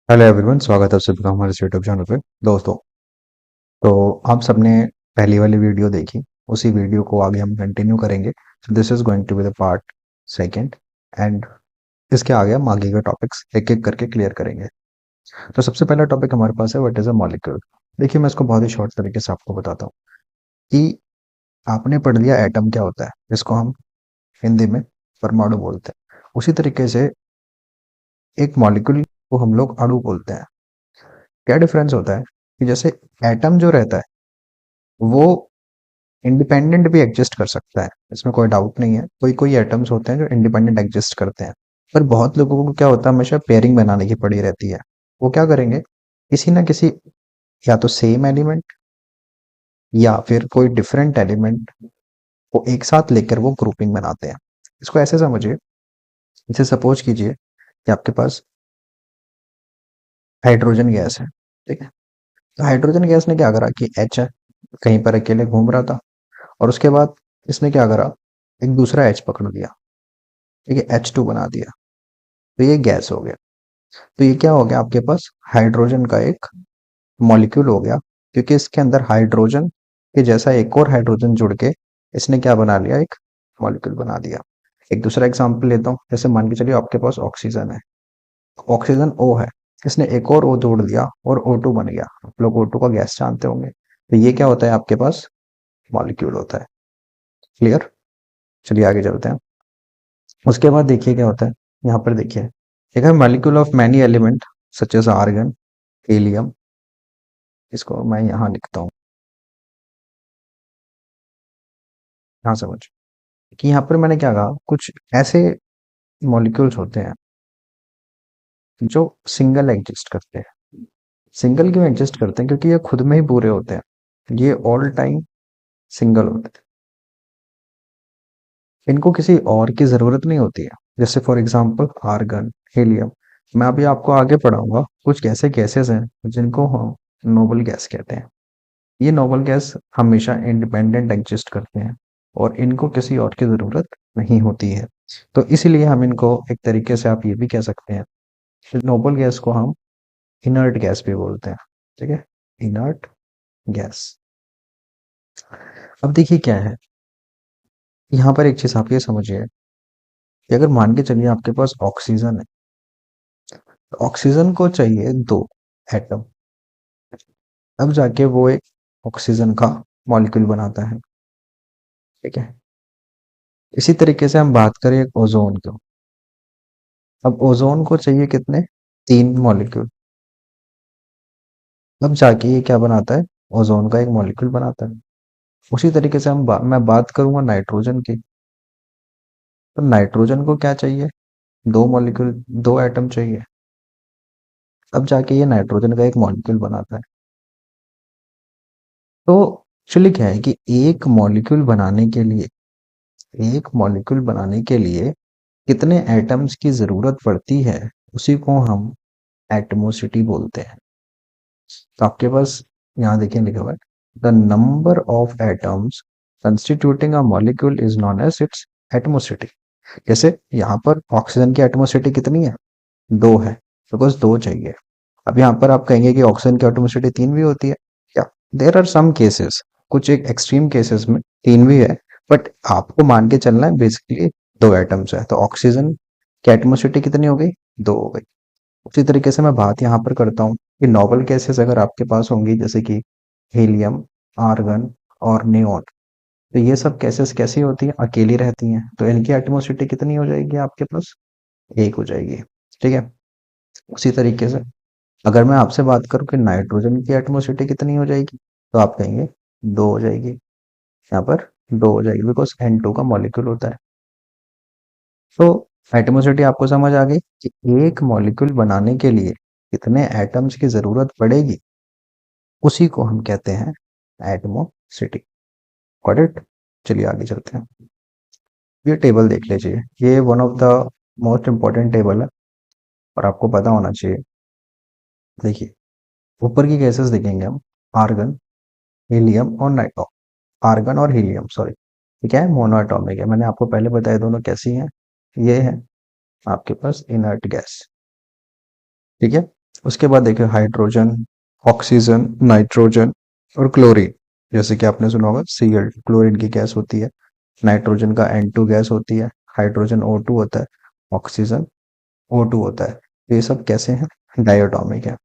Hello everyone, स्वागत है आप सभी का हमारे इस यूट्यूब चैनल पे। दोस्तों, तो आप सबने पहली वाली वीडियो देखी, उसी वीडियो को आगे हम कंटिन्यू करेंगे। So this is going to be the part second, and इसके आगे हम आगे के टॉपिक्स एक एक करके क्लियर करेंगे। तो सबसे पहला टॉपिक हमारे पास है, व्हाट इज अ मॉलिक्यूल। देखिए, मैं इसको बहुत ही शॉर्ट तरीके से आपको बताता हूँ कि आपने पढ़ लिया एटम क्या होता है, जिसको हम हिंदी में परमाणु बोलते हैं। उसी तरीके से एक मॉलिक्यूल को हम लोग अणु बोलते हैं। क्या डिफरेंस होता है कि जैसे एटम जो रहता है वो इंडिपेंडेंट भी एग्जिस्ट कर सकता है, इसमें कोई डाउट नहीं है। कोई कोई एटम्स होते हैं जो इंडिपेंडेंट एग्जिस्ट करते हैं, पर बहुत लोगों को क्या होता है, हमेशा पेयरिंग बनाने की पड़ी रहती है। वो क्या करेंगे, किसी ना किसी, या तो सेम एलिमेंट या फिर कोई डिफरेंट एलिमेंट को एक साथ लेकर वो ग्रुपिंग बनाते हैं। इसको ऐसे समझिए, इसे सपोज कीजिए कि आपके पास हाइड्रोजन गैस है, ठीक है। तो हाइड्रोजन गैस ने क्या करा कि एच है, कहीं पर अकेले घूम रहा था, और उसके बाद इसने क्या करा, एक दूसरा एच पकड़ लिया, ठीक है, H2 बना दिया। तो ये गैस हो गया। तो ये क्या हो गया, आपके पास हाइड्रोजन का एक मॉलिक्यूल हो गया, क्योंकि इसके अंदर हाइड्रोजन के जैसा एक और हाइड्रोजन जुड़ के इसने क्या बना लिया, एक मॉलिक्यूल बना दिया। एक दूसरा एग्जांपल लेता हूँ, जैसे मान के चलिए आपके पास ऑक्सीजन है, ऑक्सीजन O है, इसने एक और O जोड़ दिया और O2 बन गया। आप लोग O2 का गैस जानते होंगे। तो ये क्या होता है, आपके पास मॉलिक्यूल होता है। क्लियर। चलिए आगे चलते हैं। उसके बाद देखिए क्या होता है, यहाँ पर देखिए, एक है molecule of many element such as argon, helium. इसको मैं यहाँ लिखता हूँ, यहाँ समझ कि यहाँ पर मैंने क्या कहा, कुछ ऐसे मॉलिक्यूल्स होते हैं जो सिंगल एग्जिस्ट करते हैं। सिंगल क्यों एग्जिस्ट करते हैं, क्योंकि ये खुद में ही पूरे होते हैं, ये ऑल टाइम सिंगल होते हैं, इनको किसी और की जरूरत नहीं होती है। जैसे फॉर एग्जांपल आर्गन, हीलियम। मैं अभी आपको आगे पढ़ाऊंगा कुछ ऐसे गैसेस हैं जिनको हम नोबल गैस कहते हैं। ये नोबल गैस हमेशा इंडिपेंडेंट एग्जिस्ट करते हैं और इनको किसी और की ज़रूरत नहीं होती है। तो इसीलिए हम इनको एक तरीके से आप ये भी कह सकते हैं कि नोबल गैस को हम इनर्ट गैस भी बोलते हैं। ठीक है, इनर्ट गैस। अब देखिए क्या है, यहाँ पर एक चीज़ आप ये समझिए कि अगर मान के चलिए आपके पास ऑक्सीजन है, तो ऑक्सीजन को चाहिए दो एटम, अब जाके वो एक ऑक्सीजन का मॉलिक्यूल बनाता है। ठीक है, इसी तरीके से हम बात करें ओजोन की। अब ओजोन को चाहिए कितने, तीन मॉलिक्यूल, अब जाके ये क्या बनाता है, ओजोन का एक मॉलिक्यूल बनाता है। उसी तरीके से मैं बात करूंगा नाइट्रोजन की। तो नाइट्रोजन को क्या चाहिए, दो मॉलिक्यूल, दो एटम चाहिए, अब जाके ये नाइट्रोजन का एक मॉलिक्यूल बनाता है। तो एक्चुअली क्या है कि एक मॉलिक्यूल बनाने के लिए कितने एटम्स की जरूरत पड़ती है, उसी को हम एटमोसिटी बोलते हैं। तो आपके पास यहाँ देखिए लिखा हुआ है, the number of atoms constituting a molecule is known as its atomicity. जैसे यहाँ पर ऑक्सीजन की एटमोसिटी कितनी है, दो है, बिकॉज दो चाहिए। अब यहाँ पर आप कहेंगे कि ऑक्सीजन की एटमोसिटी तीन भी होती है क्या, देर आर सम केसेस, कुछ एक एक्सट्रीम केसेस में तीन भी है, बट आपको मान के चलना है बेसिकली दो एटम्स है। तो ऑक्सीजन की एटमोसिटी कितनी हो गई, दो हो गई। उसी तरीके से मैं बात यहाँ पर करता हूँ कि नोबल गैसेस अगर आपके पास होंगी, जैसे कि हीलियम, आर्गन और नियोन, तो ये सब गैसेस कैसी होती हैं, अकेली रहती हैं। तो इनकी एटमोसिटी कितनी हो जाएगी आपके पास, एक हो जाएगी। ठीक है, उसी तरीके से अगर मैं आपसे बात करूं कि नाइट्रोजन की एटमोसिटी कितनी हो जाएगी, तो आप कहेंगे दो हो जाएगी। यहाँ पर दो हो जाएगी, बिकॉज N2 का मॉलिक्यूल होता है। तो एटमोसिटी आपको समझ आ गई कि एक मॉलिक्यूल बनाने के लिए कितने एटम्स की जरूरत पड़ेगी, उसी को हम कहते हैं एटमोसिटी। Got it. चलिए आगे चलते हैं। ये टेबल देख लीजिए, ये one of the most important table है और आपको पता होना चाहिए। देखिए, ऊपर की गैसेस देखेंगे हम, आर्गन, हीलियम और नाइट्रो, आर्गन और हीलियम सॉरी, ठीक है, मोनोएटॉमिक है। मैंने आपको पहले बताया दोनों कैसी हैं। ये है आपके पास इनर्ट गैस। ठीक है, उसके बाद देखिए हाइड्रोजन, ऑक्सीजन, नाइट्रोजन और क्लोरीन। जैसे कि आपने सुना होगा Cl, क्लोरीन की गैस होती है, नाइट्रोजन का N2 गैस होती है, हाइड्रोजन O2 होता है, ऑक्सीजन O2 होता है। तो ये सब कैसे हैं? डायटोमिक है।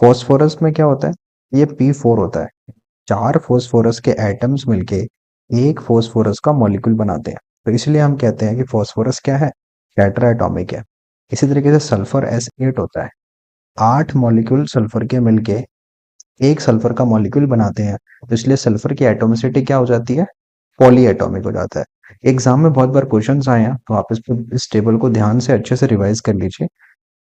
फॉस्फोरस में क्या होता है? ये P4 होता है। 4 फॉस्फोरस के एटम्स मिलके एक फॉस्फोरस का मॉलिक्यूल बनाते हैं, तो इसलिए हम कहते हैं कि फॉस्फोरस क्या है? टेट्राएटॉमिक है। इसी तरीके से सल्फर S8 होता है। 8 मॉलिक्यूल सल्फर के मिलके एक सल्फर का मॉलिक्यूल बनाते हैं, तो इसलिए सल्फर की एटोमिसिटी क्या हो जाती है? पॉली एटॉमिक हो जाता है। एग्जाम में बहुत बार क्वेश्चंस आए हैं, तो आप इस टेबल को ध्यान से अच्छे से रिवाइज कर लीजिए।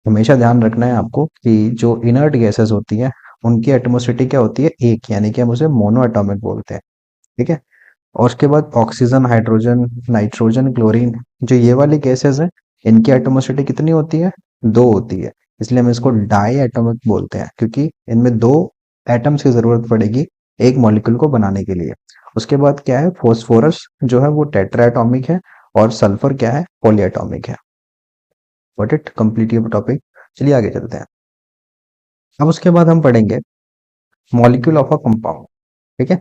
हमेशा ध्यान रखना है आपको कि जो इनर्ट गैसेस होती हैं उनकी एटमॉस्फेरिक क्या होती है? एक, यानी कि हम उसे मोनो एटॉमिक बोलते हैं। ठीक है। और उसके बाद ऑक्सीजन, हाइड्रोजन, नाइट्रोजन, क्लोरीन, जो ये वाली गैसेस हैं, इनकी एटमॉस्फेरिक कितनी होती है? दो होती है। इसलिए हम इसको डाई एटॉमिक बोलते हैं, क्योंकि इनमें दो एटम्स की जरूरत पड़ेगी एक मॉलिक्यूल को बनाने के लिए। उसके बाद क्या है? फॉस्फोरस जो है वो टेट्रा एटॉमिक है, और सल्फर क्या है? पॉली एटॉमिक है। What it complete your topic. चलिए आगे चलते हैं। अब उसके बाद हम पढ़ेंगे मॉलिक्यूल ऑफ अ कंपाउंड। ठीक है।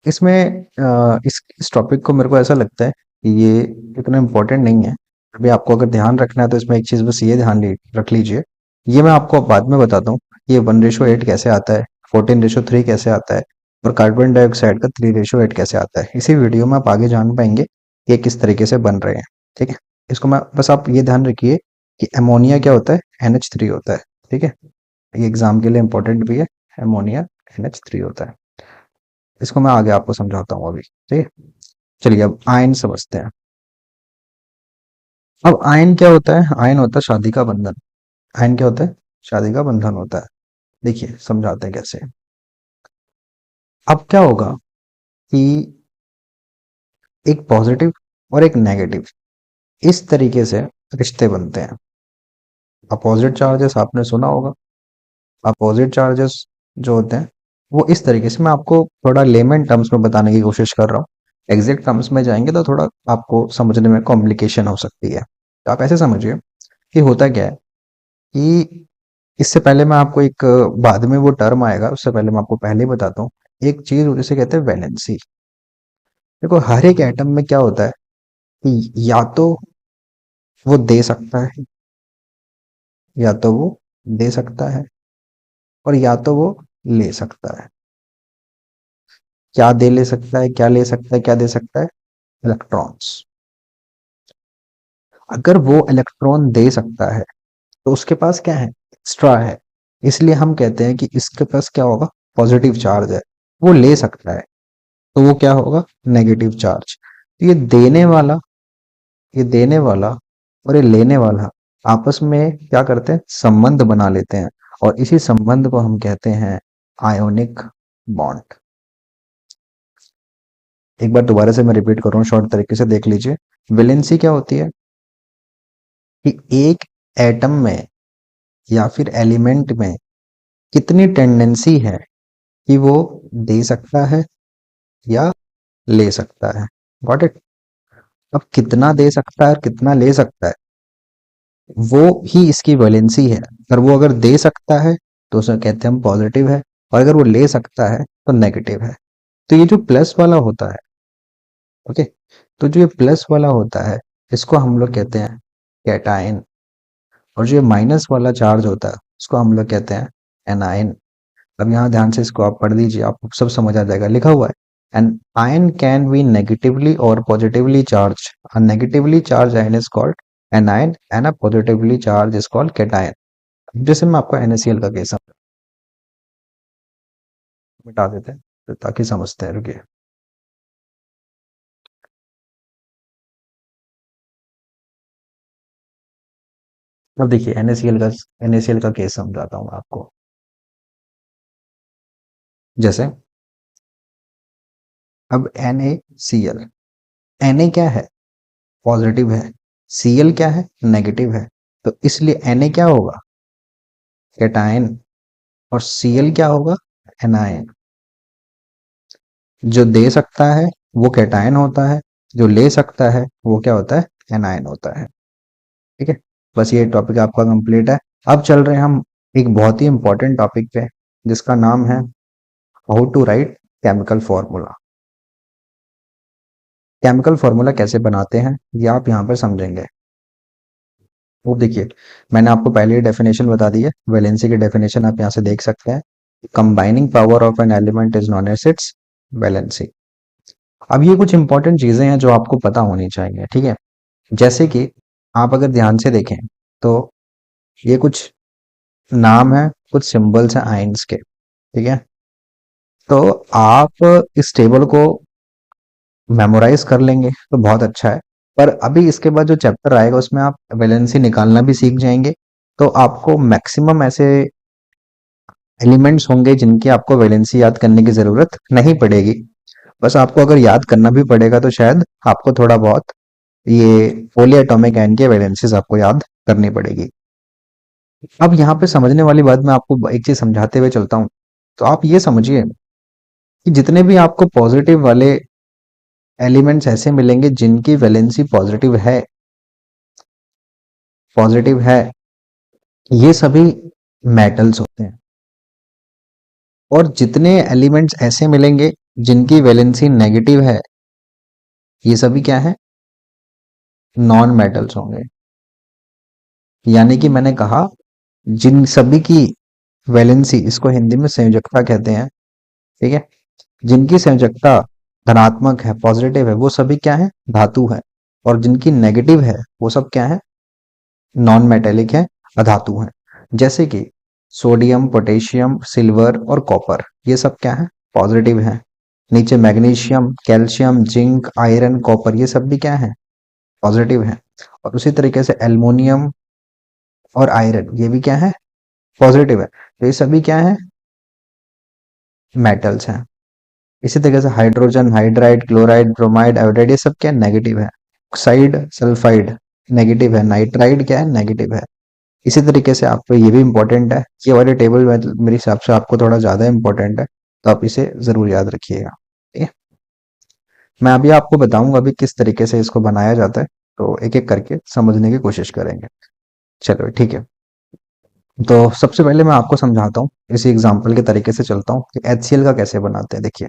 इसमें इस टॉपिक को मेरे को ऐसा लगता है कि ये इतना इम्पोर्टेंट नहीं है। अभी आपको अगर ध्यान रखना है तो इसमें एक चीज बस ये रख लीजिए। ये मैं आपको बाद में बताता हूँ। ये 1:8 कैसे आता है, 14:3 कैसे आता है, और कार्बन डाइऑक्साइड का 3:8 कैसे आता है, इसी वीडियो में आप आगे जान पाएंगे कि ये किस तरीके से बन रहे हैं। ठीक है। इसको मैं बस, आप ये ध्यान रखिए कि अमोनिया क्या होता है? NH3 होता है। ठीक है। ये एग्जाम के लिए इंपॉर्टेंट भी है। अमोनिया NH3 होता है। इसको मैं आगे आपको समझाता हूँ अभी। ठीक है। चलिए अब आयन समझते हैं। अब आयन क्या होता है? आयन होता है शादी का बंधन। आयन क्या होता है? शादी का बंधन होता है। देखिए समझाते हैं कैसे। अब क्या होगा कि एक पॉजिटिव और एक नेगेटिव, इस तरीके से रिश्ते बनते हैं। अपोजिट चार्जेस आपने सुना होगा। अपोजिट चार्जेस जो होते हैं वो इस तरीके से, मैं आपको थोड़ा लेमन टर्म्स में बताने की कोशिश कर रहा हूँ। एग्जैक्ट टर्म्स में जाएंगे तो थोड़ा आपको समझने में कॉम्प्लिकेशन हो सकती है। तो आप ऐसे समझिए कि होता क्या है कि इससे पहले मैं आपको एक, बाद में वो टर्म आएगा, उससे पहले मैं आपको पहले ही बताता हूँ। एक चीज जिसे कहते हैं वैलेंसी। देखो हर एक एटम में क्या होता है कि या तो वो दे सकता है, या तो वो दे सकता है, और या तो वो ले सकता है। क्या दे ले सकता है, क्या ले सकता है, क्या दे सकता है? इलेक्ट्रॉन्स। अगर वो इलेक्ट्रॉन दे सकता है तो उसके पास क्या है? एक्स्ट्रा है। इसलिए हम कहते हैं कि इसके पास क्या होगा? पॉजिटिव चार्ज है। वो ले सकता है तो वो क्या होगा? Negative charge. तो ये देने वाला और ये लेने वाला आपस में क्या करते हैं? संबंध बना लेते हैं, और इसी संबंध को हम कहते हैं आयोनिक बॉन्ड। एक बार दोबारा से मैं रिपीट कर रहा हूँ, शॉर्ट तरीके से देख लीजिए। वैलेंसी क्या होती है कि एक एटम में या फिर एलिमेंट में कितनी टेंडेंसी है कि वो दे सकता है या ले सकता है। Got it. अब कितना दे सकता है और कितना ले सकता है, वो ही इसकी वैलेंसी है। अगर दे सकता है तो उसे कहते हैं हम पॉजिटिव है, और अगर वो ले सकता है तो नेगेटिव है। तो ये जो प्लस वाला होता है, ओके, तो जो ये प्लस वाला होता है इसको हम लोग कहते हैं कैटायन, और जो ये माइनस वाला चार्ज होता है उसको हम लोग कहते हैं एनायन। अब यहाँ ध्यान से इसको आप पढ़ लीजिए, आपको सब समझ आ जाएगा। लिखा हुआ है an ion can be negatively और positively charge. A negatively charge ion is called anion, and a positively charge is called cation. जैसे मैं आपको NaCl का केस मिटा देते हैं तो ताकि समझते हैं। रुकिए। अब देखिए NaCl का केस समझाता हूँ मैं आपको। जैसे अब NaCl, Na क्या है? पॉजिटिव है। Cl क्या है? नेगेटिव है। तो इसलिए Na क्या होगा? कैटायन। और Cl क्या होगा? एनायन। जो दे सकता है वो कैटायन होता है, जो ले सकता है वो क्या होता है? एनायन होता है। ठीक है। बस ये टॉपिक आपका कंप्लीट है। अब चल रहे हैं हम एक बहुत ही इंपॉर्टेंट टॉपिक पे, जिसका नाम है how to write chemical formula. Chemical formula कैसे बनाते हैं ये आप यहाँ पर समझेंगे। वो देखिए, मैंने आपको पहले ही डेफिनेशन बता दी है, वैलेंसी की डेफिनेशन आप यहाँ से देख सकते हैं। Combining power of an element is known as its valency. अब ये कुछ इंपॉर्टेंट चीजें हैं जो आपको पता होनी चाहिए, ठीक है। जैसे कि आप अगर ध्यान से देखें तो ये कुछ नाम है, कुछ सिंबल्स हैं आइंस के, ठीक है। तो आप इस टेबल को मेमोराइज कर लेंगे तो बहुत अच्छा है। पर अभी इसके बाद जो चैप्टर आएगा उसमें आप वैलेंसी निकालना भी सीख जाएंगे। तो आपको मैक्सिमम ऐसे एलिमेंट्स होंगे जिनकी आपको वैलेंसी याद करने की जरूरत नहीं पड़ेगी। बस आपको अगर याद करना भी पड़ेगा तो शायद आपको थोड़ा बहुत ये पोली एटॉमिक आयन के वैलेंसीज आपको याद करनी पड़ेगी। अब यहाँ पे समझने वाली बात मैं आपको एक चीज समझाते हुए चलता हूँ। तो आप ये समझिए कि जितने भी आपको पॉजिटिव वाले एलिमेंट्स ऐसे मिलेंगे जिनकी वैलेंसी पॉजिटिव है, ये सभी मेटल्स होते हैं। और जितने एलिमेंट्स ऐसे मिलेंगे जिनकी वैलेंसी नेगेटिव है, ये सभी क्या है, नॉन मेटल्स होंगे। यानी कि मैंने कहा जिन सभी की वैलेंसी, इसको हिंदी में संयोजकता कहते हैं, ठीक है, जिनकी संयोजकता धनात्मक है, पॉजिटिव है, वो सभी क्या है, धातु है। और जिनकी नेगेटिव है वो सब क्या है, नॉन मेटेलिक है, अधातु है। जैसे कि सोडियम, पोटेशियम, सिल्वर और कॉपर, ये सब क्या है, पॉजिटिव है। नीचे magnesium, calcium, zinc, iron, copper, ये सब भी क्या है, पॉजिटिव है। और उसी तरीके से एल्युमिनियम और आयरन, ये भी क्या है, पॉजिटिव है। तो ये सभी क्या है, मेटल्स हैं। इसी तरीके से hydrogen, hydride, chloride, bromide, iodide, ये सब क्या है, नेगेटिव है। ऑक्साइड, सल्फाइड नेगेटिव है। नाइट्राइड क्या है, नेगेटिव है। इसी तरीके से आपको ये भी इंपॉर्टेंट है, ये वाले टेबल मेरे हिसाब से आपको थोड़ा ज्यादा इंपॉर्टेंट है, तो आप इसे जरूर याद रखिएगा, ठीक है। मैं अभी आपको बताऊंगा अभी किस तरीके से इसको बनाया जाता है, तो एक एक करके समझने की कोशिश करेंगे। चलो ठीक है। तो सबसे पहले मैं आपको समझाता हूँ, इसी एग्जाम्पल के तरीके से चलता हूँ कि HCl का कैसे बनाते हैं। देखिए,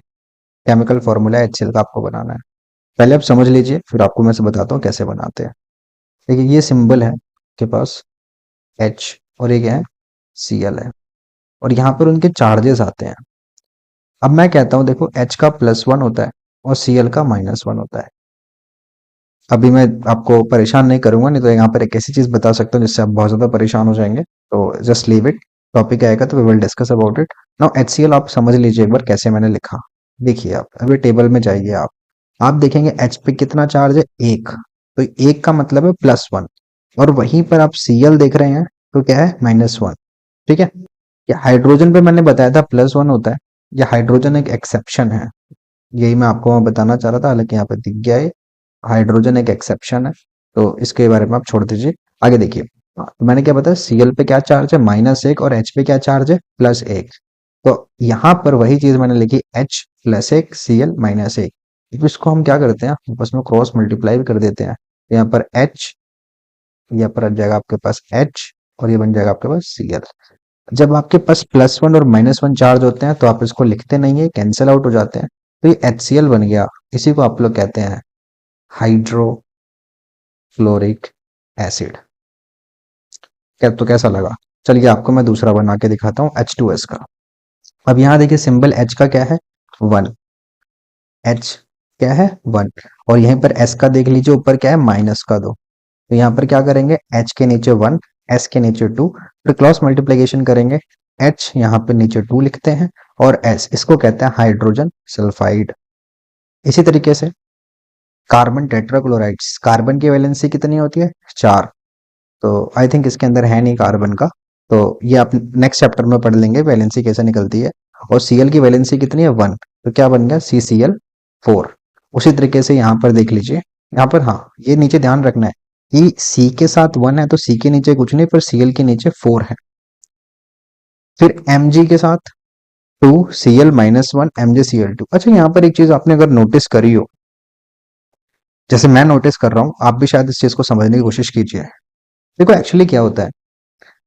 केमिकल फॉर्मूला HCl का आपको बनाना है। पहले आप समझ लीजिए, फिर आपको मैं से बताता हूँ कैसे बनाते हैं। देखिए, ये सिंबल है के पास H, और ये क्या है, Cl है। और यहाँ पर उनके चार्जेस आते हैं। अब मैं कहता हूँ देखो, H का +1 होता है और Cl का -1 होता है। अभी मैं आपको परेशान नहीं करूंगा, नहीं तो यहाँ पर एक ऐसी चीज बता सकता हूँ जिससे आप बहुत ज्यादा परेशान हो जाएंगे। तो जस्ट लीव इट, टॉपिक आएगा तो we will discuss about it. Now HCl आप समझ लीजिए एक बार कैसे मैंने लिखा। देखिए, आप अभी टेबल में जाइए, आप देखेंगे H पे कितना चार्ज है, 1। तो 1 का मतलब है +1। और वहीं पर आप Cl देख रहे हैं तो क्या है, -1, ठीक है। ये हाइड्रोजन पे मैंने बताया था +1 होता है। ये हाइड्रोजन एक एक्सेप्शन है, यही मैं आपको बताना चाह रहा था, हालांकि यहाँ पे दिख गया है। हाइड्रोजन एक एक्सेप्शन है, तो इसके बारे में आप छोड़ दीजिए। आगे देखिए, तो मैंने क्या बताया, Cl पे क्या चार्ज है, -1, और H पे क्या चार्ज है, +1। तो यहाँ पर वही चीज मैंने लिखी, H +1, Cl -1। तो इसको हम क्या करते हैं, आपस में क्रॉस मल्टीप्लाई भी कर देते हैं। तो यहाँ पर H, यहाँ पर आ जाएगा आपके पास H, और ये बन जाएगा आपके पास Cl। जब आपके पास +1 और -1 चार्ज होते हैं तो आप इसको लिखते नहीं है, कैंसिल आउट हो जाते हैं। तो ये HCl बन गया। इसी को आप लोग कहते हैं हाइड्रोक्लोरिक एसिड। क्या तो कैसा लगा? चलिए आपको मैं दूसरा बना के दिखाता हूँ, H2S का। अब यहाँ देखिए, सिंबल H का क्या है, 1। H क्या है, 1। और यहीं पर S का देख लीजिए, ऊपर क्या है, -2। तो यहाँ पर क्या करेंगे, H के नीचे 1, S के नीचे 2, फिर क्रॉस मल्टीप्लिकेशन करेंगे। H यहाँ पे नीचे 2 लिखते हैं, और S, इसको कहते हैं हाइड्रोजन सल्फाइड। इसी तरीके से कार्बन टेट्राक्लोराइड्स, कार्बन की वैलेंसी कितनी होती है, 4। तो आई थिंक इसके अंदर है नहीं कार्बन का, तो ये आप नेक्स्ट चैप्टर में पढ़ लेंगे वैलेंसी कैसे निकलती है। और Cl की वैलेंसी कितनी है, 1। तो क्या बन गया, CCl4। उसी तरीके से यहाँ पर देख लीजिए, यहाँ पर हाँ, ये नीचे ध्यान रखना है कि C के साथ 1 है तो C के नीचे कुछ नहीं, पर Cl के नीचे 4 है। फिर Mg के साथ 2, Cl -1, MgCl2। अच्छा, यहाँ पर एक चीज आपने अगर नोटिस करी हो, जैसे मैं नोटिस कर रहा हूँ, आप भी शायद इस चीज को समझने की कोशिश कीजिए। देखो एक्चुअली क्या होता है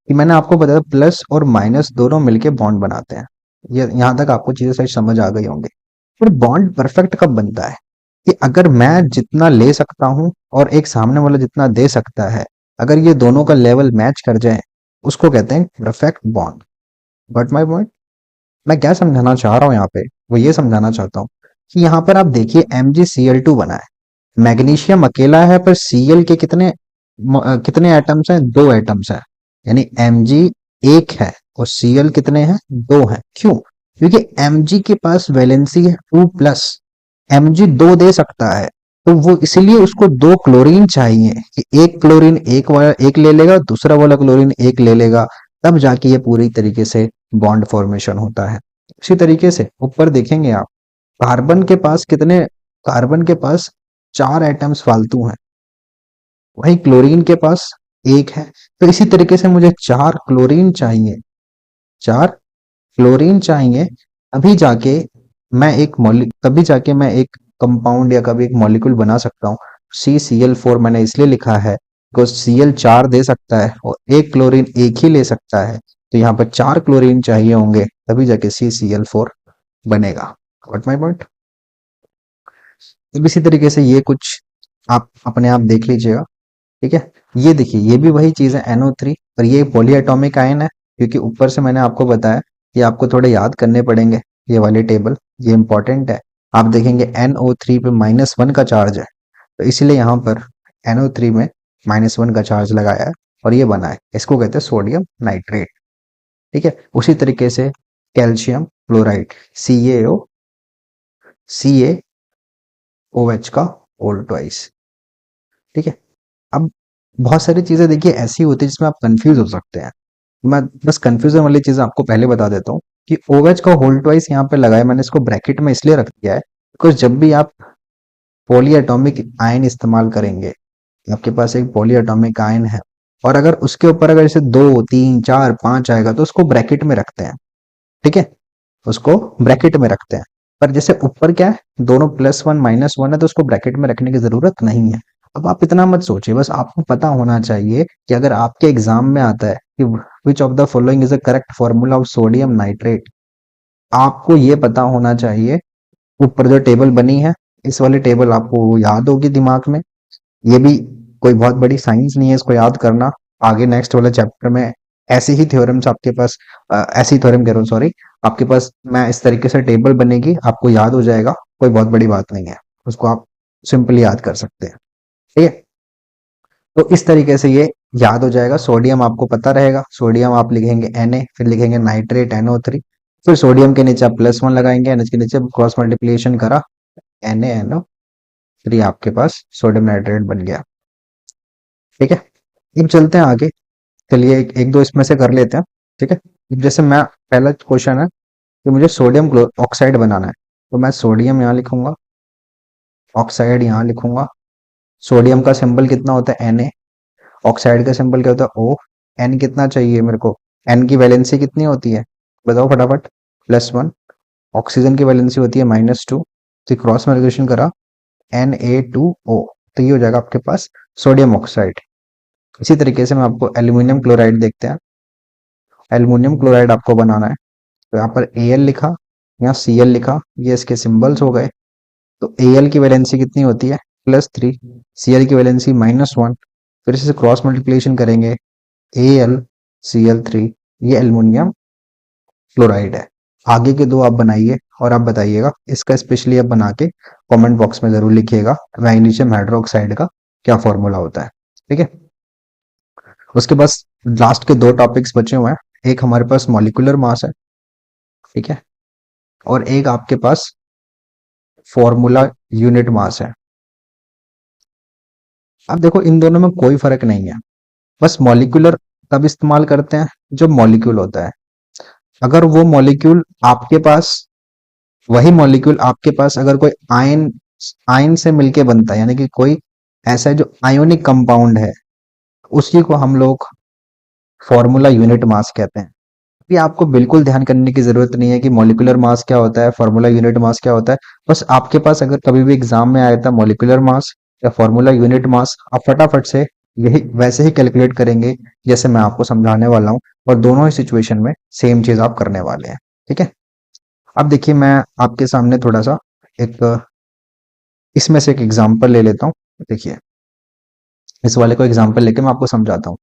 कि मैंने आपको बताया प्लस और माइनस दोनों मिलके बॉन्ड बनाते हैं। ये यहाँ तक आपको चीजें सही समझ आ गई होंगी। फिर बॉन्ड परफेक्ट कब बनता है कि अगर मैं जितना ले सकता हूँ और एक सामने वाला जितना दे सकता है, अगर ये दोनों का लेवल मैच कर जाए, उसको कहते हैं perfect bond. But my point, मैं क्या समझाना चाह रहा हूँ यहाँ पे, वो ये समझाना चाहता हूँ कि यहाँ पर आप देखिए MgCl2 बना है, मैग्नीशियम अकेला है पर Cl के कितने एटम्स हैं, दो एटम्स हैं। यानी Mg एक है और Cl कितने हैं, दो हैं। क्यों? क्योंकि Mg के पास वैलेंसी है 2+, Mg दो दे सकता है, तो वो इसलिए उसको दो क्लोरीन चाहिए कि एक क्लोरीन एक वाला एक ले लेगा, दूसरा वाला क्लोरीन एक ले लेगा, तब जाके ये पूरी तरीके से बॉन्ड फॉर्मेशन होता है। इसी तरीके से ऊपर देखेंगे आप, कार्बन के पास कितने, कार्बन के पास चार एटम्स फालतू हैं, वही क्लोरीन के पास एक है। तो इसी तरीके से मुझे चार क्लोरीन चाहिए, चार क्लोरीन चाहिए, अभी जाके तभी जाके मैं एक कंपाउंड या कभी एक मॉलिक्यूल बना सकता हूँ। CCl4 मैंने इसलिए लिखा है बिकॉज Cl चार दे सकता है और एक क्लोरीन एक ही ले सकता है, तो यहाँ पर चार क्लोरीन चाहिए होंगे, तभी जाके CCl4 बनेगा। Got my point? इसी तरीके से ये कुछ आप अपने आप देख लीजिएगा। ठीक है, ये देखिए ये भी वही चीज है NO3, और ये पॉलीएटॉमिक आयन है, क्योंकि ऊपर से मैंने आपको बताया कि आपको थोड़े याद करने पड़ेंगे ये वाले टेबल, ये इंपॉर्टेंट है। आप देखेंगे NO3 पे -1 का चार्ज है, तो इसलिए यहाँ पर NO3 में -1 का चार्ज लगाया है और ये बना है, इसको कहते हैं सोडियम नाइट्रेट। ठीक है, उसी तरीके से कैल्शियम क्लोराइड CaO, CaOH का होल ट्वाइस। ठीक है, अब बहुत सारी चीजें देखिए ऐसी होती है जिसमें आप कंफ्यूज हो सकते हैं। मैं बस कंफ्यूजन वाली चीजें आपको पहले बता देता हूँ कि OH का होल ट्वाइस यहाँ पे लगाया, मैंने इसको ब्रैकेट में इसलिए रख दिया है बिकॉज जब भी आप पॉली एटॉमिक आयन इस्तेमाल करेंगे, आपके पास एक पॉली एटॉमिक आयन है और अगर उसके ऊपर अगर जैसे 2 3 4 5 आएगा तो उसको ब्रैकेट में रखते हैं। ठीक है, उसको ब्रैकेट में रखते हैं। पर जैसे ऊपर क्या है, दोनों +1 -1 है, तो उसको ब्रैकेट में रखने की जरूरत नहीं है। अब आप इतना मत सोचिए, बस आपको पता होना चाहिए कि अगर आपके एग्जाम में आता है कि which of the following is a correct formula of sodium nitrate, आपको ये पता होना चाहिए। ऊपर जो टेबल बनी है, इस वाली टेबल आपको याद होगी दिमाग में। ये भी कोई बहुत बड़ी साइंस नहीं है इसको याद करना। आगे नेक्स्ट वाले चैप्टर में ऐसे ही थ्योरम्स आपके पास, ऐसी थ्योरम कह रहा हूँ सॉरी, आपके पास मैं इस तरीके से टेबल बनेगी, आपको याद हो जाएगा, कोई बहुत बड़ी बात नहीं है, उसको आप सिंपली याद कर सकते हैं। ठीक है, तो इस तरीके से ये याद हो जाएगा। सोडियम आपको पता रहेगा, सोडियम आप लिखेंगे Na, फिर लिखेंगे नाइट्रेट NO3, फिर सोडियम के नीचे आप +1 लगाएंगे, NH के नीचे क्रॉस मल्टीप्लिकेशन करा, NaNO3 आपके पास सोडियम नाइट्रेट बन गया। ठीक है, अब चलते हैं आगे। चलिए एक दो इसमें से कर लेते हैं। ठीक है, जैसे मैं, पहला क्वेश्चन है कि मुझे सोडियम ऑक्साइड बनाना है, तो मैं सोडियम यहाँ लिखूंगा, ऑक्साइड यहाँ लिखूंगा। सोडियम का सिंबल कितना होता है Na, ऑक्साइड का सिंबल क्या होता है O। N कितना चाहिए मेरे को, N की वैलेंसी कितनी होती है बताओ फटाफट, +1। ऑक्सीजन की वैलेंसी होती है -2, तो क्रॉस मल्टीप्लिकेशन करा Na2O, तो ये हो जाएगा आपके पास सोडियम ऑक्साइड। इसी तरीके से मैं आपको एल्यूमिनियम क्लोराइड देखते हैं। एल्यूमिनियम क्लोराइड आपको बनाना है, तो यहाँ पर Al लिखा, यहाँ Cl लिखा, ये इसके सिंबल्स हो गए। तो Al की वैलेंसी कितनी होती है +3, Cl की वैलेंसी -1, फिर इसे क्रॉस मल्टीप्लिकेशन करेंगे AlCl3, ये एल्युमिनियम क्लोराइड है। आगे के दो आप बनाइए और आप बताइएगा, इसका स्पेशली आप बना के कमेंट बॉक्स में जरूर लिखिएगा मैग्नीशियम हाइड्रोक्साइड का क्या फॉर्मूला होता है। ठीक है, उसके बाद लास्ट के दो टॉपिक्स बचे हुए हैं। एक हमारे पास मॉलिक्यूलर मास है, ठीक है, और एक आपके पास फॉर्मूला यूनिट मास है। अब देखो इन दोनों में कोई फर्क नहीं है, बस मॉलिक्यूलर तब इस्तेमाल करते हैं जब मॉलिक्यूल होता है। अगर वो मॉलिक्यूल आपके पास, वही मॉलिक्यूल आपके पास अगर कोई आयन आयन से मिलके बनता है, यानी कि कोई ऐसा है जो आयोनिक कंपाउंड है, उसी को हम लोग फॉर्मूला यूनिट मास कहते हैं। अभी आपको बिल्कुल ध्यान करने की जरूरत नहीं है कि मॉलिक्यूलर मास क्या होता है, फॉर्मूला यूनिट मास क्या होता है। बस आपके पास अगर कभी भी एग्जाम में आया था मॉलिक्यूलर मास या फॉर्मूला यूनिट मास, आप फटाफट से यही वैसे ही कैलकुलेट करेंगे जैसे मैं आपको समझाने वाला हूँ, और दोनों ही सिचुएशन में सेम चीज आप करने वाले हैं। ठीक है, अब देखिए मैं आपके सामने थोड़ा सा एक इसमें से एक एग्जांपल ले लेता हूँ। देखिए, इस वाले को एग्जांपल लेके मैं आपको समझाता हूँ।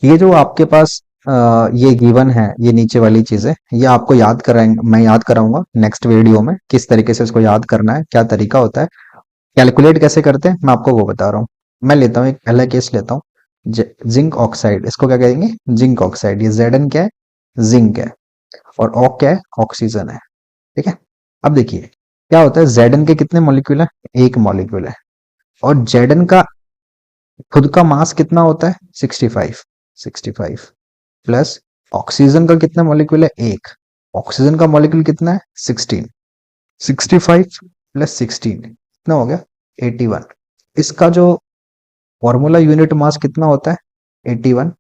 ये जो आपके पास ये गिवन है, ये नीचे वाली चीजें, ये आपको याद कराएंगे, मैं याद कराऊंगा नेक्स्ट वीडियो में किस तरीके से इसको याद करना है, क्या तरीका होता है, कैलकुलेट कैसे करते हैं, मैं आपको वो बता रहा हूँ। मैं लेता हूँ एक पहला केस लेता हूँ, जिंक ऑक्साइड, इसको क्या कहेंगे, जिंक ऑक्साइड। ये Zn क्या है, जिंक है, और ऑक क्या है, ऑक्सीजन है। ठीक है, अब देखिए क्या होता है, Zn के कितने मॉलिक्यूल है, एक मॉलिक्यूल है, और Zn का खुद का मास कितना होता है, 65। 65 प्लस ऑक्सीजन का कितना मॉलिक्यूल है, एक, ऑक्सीजन का मॉलिक्यूल कितना है, 16। 65 प्लस 16 कितना हो गया, 81। इसका जो फॉर्मूला यूनिट मास कितना होता है, 81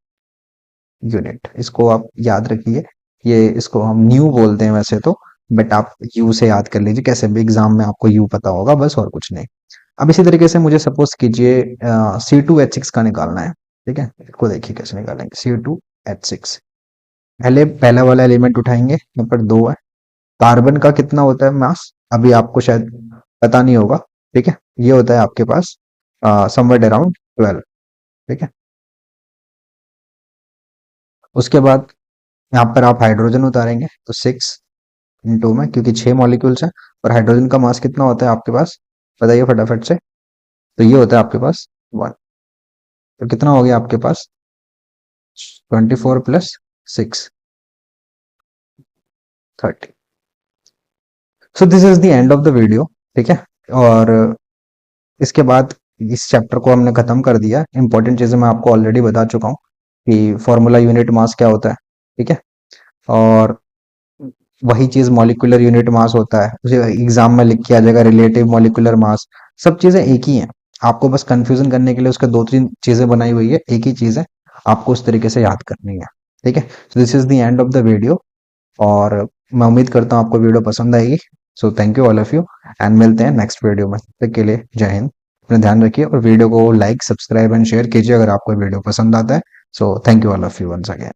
यूनिट। इसको आप याद रखिए, ये इसको हम न्यू बोलते हैं वैसे तो, बट आप यू से याद कर लीजिए, कैसे भी एग्जाम में आपको यू पता होगा बस, और कुछ नहीं। अब इसी तरीके से मुझे सपोज कीजिए C2H6 का निकालना है। ठीक है, इसको देखिए कैसे निकालेंगे, C2H6। पहले पहला वाला एलिमेंट उठाएंगे, यहाँ पर दो है। कार्बन का कितना होता है मास, अभी आपको शायद पता नहीं होगा। ठीक है, ये होता है आपके पास समवेयर अराउंड 12। ठीक है, उसके बाद यहाँ पर आप हाइड्रोजन उतारेंगे, तो 6 × में, क्योंकि 6 मॉलिक्यूल्स हैं, और हाइड्रोजन का मास कितना होता है आपके पास, बताइए फटाफट से। तो ये होता है आपके पास 1। तो कितना हो गया आपके पास, 24 plus 6, 30। So this is the end of the video. ठीक है, और इसके बाद इस चैप्टर को हमने खत्म कर दिया। इंपॉर्टेंट चीजें मैं आपको ऑलरेडी बता चुका हूँ कि फॉर्मूला यूनिट मास क्या होता है। ठीक है, और वही चीज मॉलिक्यूलर यूनिट मास होता है, उसे एग्जाम में लिख के आ जाएगा, रिलेटिव मॉलिक्यूलर मास, सब चीजें एक ही हैं। आपको बस कंफ्यूजन करने के लिए उसके दो तीन चीजें बनाई हुई है, एक ही चीज है, आपको उस तरीके से याद करनी है। ठीक है, सो this is the end of the video, और मैं उम्मीद करता हूँ आपको वीडियो पसंद आएगी। सो thank you all of you, and मिलते हैं नेक्स्ट वीडियो में। तब तक के लिए जय हिंद, अपना ध्यान रखिए, और वीडियो को लाइक, सब्सक्राइब एंड शेयर कीजिए अगर आपको वीडियो पसंद आता है। So thank you all of you once again.